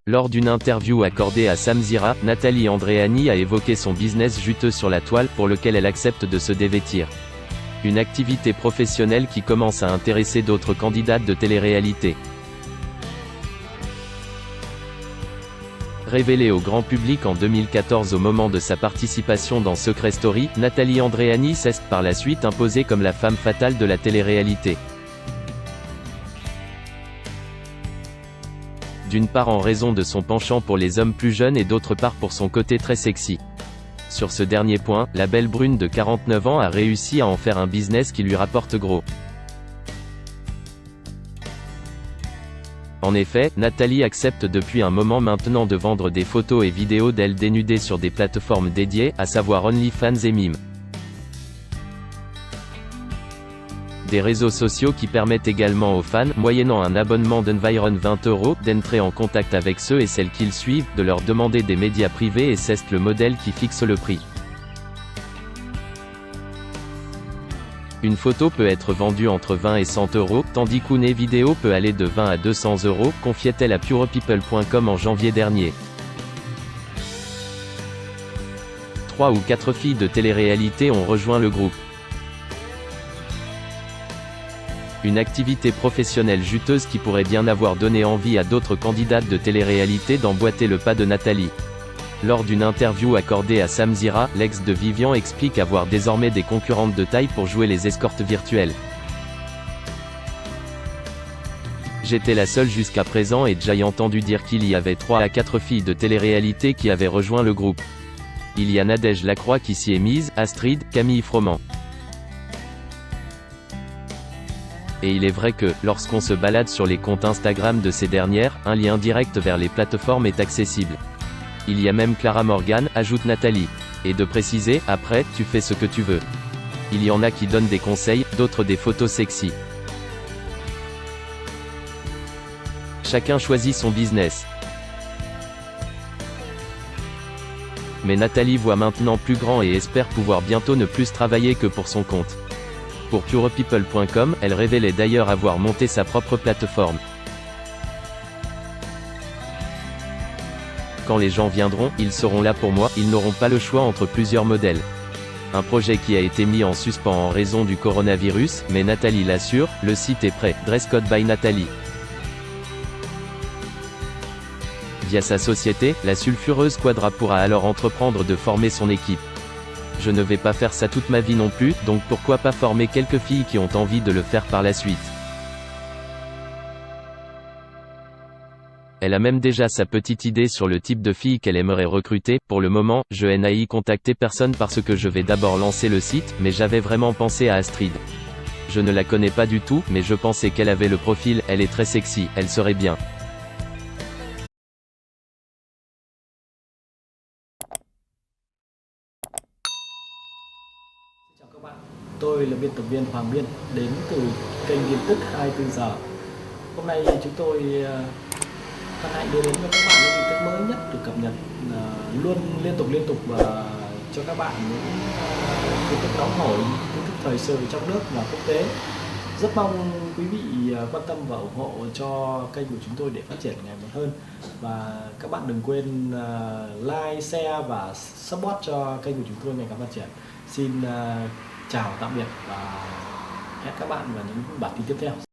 Lors d'une interview accordée à Samzira, Nathalie Andréani a évoqué son business juteux sur la toile, pour lequel elle accepte de se dévêtir. Une activité professionnelle qui commence à intéresser d'autres candidates de télé-réalité. Révélée au grand public en 2014 au moment de sa participation dans Secret Story, Nathalie Andréani s'est par la suite imposée comme la femme fatale de la télé-réalité. D'une part en raison de son penchant pour les hommes plus jeunes et d'autre part pour son côté très sexy. Sur ce dernier point, la belle brune de 49 ans a réussi à en faire un business qui lui rapporte gros. En effet, Nathalie accepte depuis un moment maintenant de vendre des photos et vidéos d'elle dénudée sur des plateformes dédiées, à savoir OnlyFans et Mime. Des réseaux sociaux qui permettent également aux fans, moyennant un abonnement d'environ 20 €, d'entrer en contact avec ceux et celles qu'ils suivent, de leur demander des médias privés et c'est le modèle qui fixe le prix. Une photo peut être vendue entre 20 et 100 €, tandis qu'une vidéo peut aller de 20 à 200 €, confiait-elle à purepeople.com en janvier dernier. 3 ou 4 filles de télé-réalité ont rejoint le groupe. Une activité professionnelle juteuse qui pourrait bien avoir donné envie à d'autres candidates de télé-réalité d'emboîter le pas de Nathalie. Lors d'une interview accordée à Samzira, l'ex de Vivian explique avoir désormais des concurrentes de taille pour jouer les escortes virtuelles. J'étais la seule jusqu'à présent et j'ai entendu dire qu'il y avait 3 à 4 filles de télé-réalité qui avaient rejoint le groupe. Il y a Nadège Lacroix qui s'y est mise, Astrid, Camille Froment. Et il est vrai que, lorsqu'on se balade sur les comptes Instagram de ces dernières, un lien direct vers les plateformes est accessible. Il y a même Clara Morgan, ajoute Nathalie. Et de préciser, après, tu fais ce que tu veux. Il y en a qui donnent des conseils, d'autres des photos sexy. Chacun choisit son business. Mais Nathalie voit maintenant plus grand et espère pouvoir bientôt ne plus travailler que pour son compte. Pour purepeople.com, elle révélait d'ailleurs avoir monté sa propre plateforme. Quand les gens viendront, ils seront là pour moi, ils n'auront pas le choix entre plusieurs modèles. Un projet qui a été mis en suspens en raison du coronavirus, mais Nathalie l'assure, le site est prêt. Dress Code by Nathalie. Via sa société, la sulfureuse Quadra pourra alors entreprendre de former son équipe. Je ne vais pas faire ça toute ma vie non plus, donc pourquoi pas former quelques filles qui ont envie de le faire par la suite. Elle a même déjà sa petite idée sur le type de fille qu'elle aimerait recruter. Pour le moment, je n'ai contacté personne parce que je vais d'abord lancer le site, mais j'avais vraiment pensé à Astrid. Je ne la connais pas du tout, mais je pensais qu'elle avait le profil, elle est très sexy, elle serait bien. Chào các bạn, tôi là biên tập viên Hoàng Biên đến từ kênh tin tức 24 giờ. Hôm nay chúng tôi hân hạnh đưa đến cho các bạn những tin tức mới nhất được cập nhật luôn liên tục và cho các bạn những tin tức nóng hổi, tin tức thời sự trong nước và quốc tế. Rất mong quý vị quan tâm và ủng hộ cho kênh của chúng tôi để phát triển ngày một hơn. Và các bạn đừng quên like, share và support cho kênh của chúng tôi ngày càng phát triển. Xin chào tạm biệt và hẹn các bạn vào những bản tin tiếp theo.